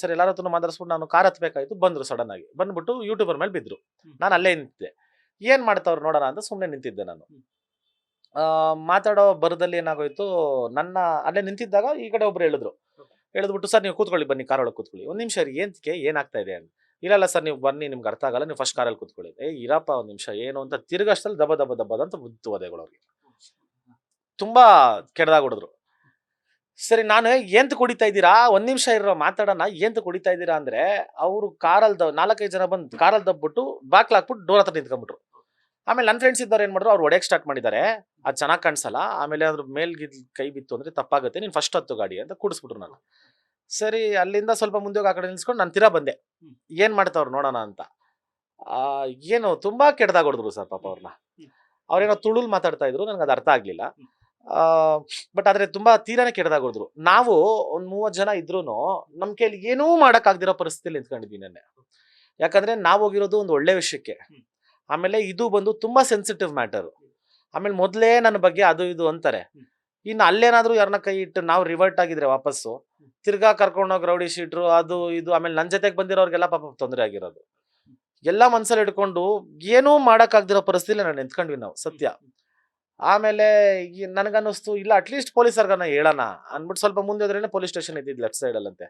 ಸರಿ ಎಲ್ಲರ ಹತ್ರನೂ ಮಾತಾಡಿಸ್ಬಿಟ್ಟು ನಾನು ಕಾರ್ ಹತ್ಬೇಕಾಯ್ತು. ಬಂದ್ರು ಸಡನ್ ಆಗಿ. ಬಂದ್ಬಿಟ್ಟು ಯೂಟ್ಯೂಬರ್ ಮೇಲೆ ಬಿದ್ರು. ನಾನು ಅಲ್ಲೇ ನಿಂತಿದ್ದೆ. ಏನ್ ಮಾಡ್ತಾವ್ರು ನೋಡೋಣ ಅಂತ ಸುಮ್ನೆ ನಿಂತಿದ್ದೆ ನಾನು. ಮಾತಾಡೋ ಭರದಲ್ಲಿ ಏನಾಗೋಯ್ತು, ನನ್ನ ಅಲ್ಲೇ ನಿಂತಿದ್ದಾಗ ಈ ಕಡೆ ಒಬ್ರು ಹೇಳಿದ್ರು. ಹೇಳಿದ್ಬಿಟ್ಟು, "ಸರ್ ನೀವು ಕೂತ್ಕೊಳ್ಳಿ, ಬನ್ನಿ ಕಾರ್ ಒಳಗೆ ಕೂತ್ಕೊಳ್ಳಿ." "ಒಂದ್ ನಿಮಿಷ ರೀ, ಏನ್ತಿಕೆ ಏನಾಗ್ತಾ ಇದೆ?" ಅಂತ. "ಇಲ್ಲ ಸರ್ ನೀವು ಬನ್ನಿ, ನಿಮ್ಗೆ ಅರ್ಥ ಆಗಲ್ಲ, ನೀವು ಫಸ್ಟ್ ಕಾರಲ್ಲಿ ಕೂತ್ಕೊಳ್ಳಿ." ಇರಪ್ಪ ಒಂದ್ ನಿಮಿಷ ಏನು ಅಂತ ತಿರ್ಗಷ್ಟಲ್ಲಿ ದಬ ದಬ ದಬ ಅಂತ ಬುದ್ತು ಒದೆಗಳು ಅವ್ರಿಗೆ. ತುಂಬಾ ಕೆಡ್ದಾಗ ಹೊಡೆದ್ರು. ಸರಿ ನಾನು ಏಂತ ಕುಡಿತಾ ಇದ್ದೀರಾ, ಒಂದ್ ನಿಮಿಷ ಇರೋ ಮಾತಾಡೋಣ, ಏಂತ ಕುಡಿತಾ ಇದ್ದೀರಾ ಅಂದ್ರೆ, ಅವರು ಕಾರಲ್ಲಿ 4-5 ಜನ ಬಂದು ಕಾರಲ್ಲಿ ದಬ್ಬಿಟ್ಟು ಬಾಕ್ಲ ಹಾಕ್ಬಿಟ್ಟು ಡೋರ್ ಹತ್ರ ನಿಂತ್ಕೊಂಡ್ಬಿಟ್ರು. ಆಮೇಲೆ ನನ್ನ ಫ್ರೆಂಡ್ಸ್ ಇದ್ದವ್ರು ಏನ್ ಮಾಡಿದ್ರು, ಅವ್ರು ಹೊಡೆಯಕ್ ಸ್ಟಾರ್ಟ್ ಮಾಡಿದ್ದಾರೆ. ಅದು ಚೆನ್ನಾಗಿ ಕಾಣಿಸಲ್ಲ, ಆಮೇಲೆ ಅದ್ರ ಮೇಲ್ಗಿದ್ ಕೈ ಬಿತ್ತು ಅಂದ್ರೆ ತಪ್ಪಾಗುತ್ತೆ, ನೀನ್ ಫಸ್ಟ್ ಹತ್ತು ಗಾಡಿ ಅಂತ ಕೂಡಿಸ್ಬಿಟ್ರು ನಾನು. ಸರಿ ಅಲ್ಲಿಂದ ಸ್ವಲ್ಪ ಮುಂದೆ ಹೋಗಿ ಆ ಕಡೆ ನಿಲ್ಸ್ಕೊಂಡು ನಾನು ತಿರಾ ಬಂದೆ. ಏನ್ ಮಾಡ್ತಾವ್ರು ನೋಡೋಣ ಅಂತ. ಆ ಏನು ತುಂಬಾ ಕೆಟ್ಟದಾಗ ಹೊಡೆದ್ರು ಸರ್ ಪಾಪ ಅವ್ರನ್ನ. ಅವ್ರೇನೋ ತುಳುಲ್ ಮಾತಾಡ್ತಾ ಇದ್ರು, ನನ್ಗೆ ಅದು ಅರ್ಥ ಆಗ್ಲಿಲ್ಲ. ಬಟ್ ಆದ್ರೆ ತುಂಬಾ ತೀರಾನೇ ಕೆಟ್ಟದಾಗ ಹೊಡೆದ್ರು. ನಾವು ಒಂದ್ 30 ಜನ ಇದ್ರೂನು ನಮ್ ಕೈಲಿ ಏನೂ ಮಾಡಕ್ ಆಗ್ದಿರೋ ಪರಿಸ್ಥಿತಿಯಲ್ಲಿ ನಿಂತ್ಕೊಂಡಿದ್ವಿ ನೆನ್ನೆ. ಯಾಕಂದ್ರೆ ನಾವ್ ಹೋಗಿರೋದು ಒಂದು ಒಳ್ಳೆ ವಿಷಯಕ್ಕೆ. ಆಮೇಲೆ ಇದು ಬಂದು ತುಂಬಾ ಸೆನ್ಸಿಟಿವ್ ಮ್ಯಾಟರ್. ಆಮೇಲೆ ಮೊದ್ಲೇ ನನ್ನ ಬಗ್ಗೆ ಅದು ಇದು ಅಂತಾರೆ. ಇನ್ನು ಅಲ್ಲೇನಾದ್ರೂ ಯಾರನ್ನ ಕೈ ಇಟ್ಟು ನಾವು ರಿವರ್ಟ್ ಆಗಿದ್ರೆ ವಾಪಸ್ಸು ತಿರ್ಗಾ ಕರ್ಕೊಂಡೋಗಿ ರೌಡಿ ಶೀಟ್ರು ಅದು ಇದು, ಆಮೇಲೆ ನನ್ನ ಜೊತೆಗೆ ಬಂದಿರೋರ್ಗೆಲ್ಲ ಪಾಪ ತೊಂದರೆ ಆಗಿರೋದು. ಎಲ್ಲ ಮನ್ಸಲ್ಲಿ ಇಟ್ಕೊಂಡು ಏನೂ ಮಾಡಕ್ ಆಗ್ದಿರೋ ಪರಿಸ್ಥಿತಿಲಿ ನಾನು ನಿಂತ್ಕೊಂಡ್ವಿ ನಾವು, ಸತ್ಯ. ಆಮೇಲೆ ನನಗನ್ನಿಸ್ತು, ಇಲ್ಲ ಅಟ್ಲೀಸ್ಟ್ ಪೊಲೀಸರ್ಗನ್ನ ಹೇಳೋಣ ಅಂದ್ಬಿಟ್ಟು ಸ್ವಲ್ಪ ಮುಂದೆ ಹೋದ್ರೇನೆ ಪೊಲೀಸ್ ಸ್ಟೇಷನ್ ಇದ್ದಿದ್ದು ಲೆಫ್ಟ್ ಸೈಡ್ ಅಲ್ಲಂತೆ.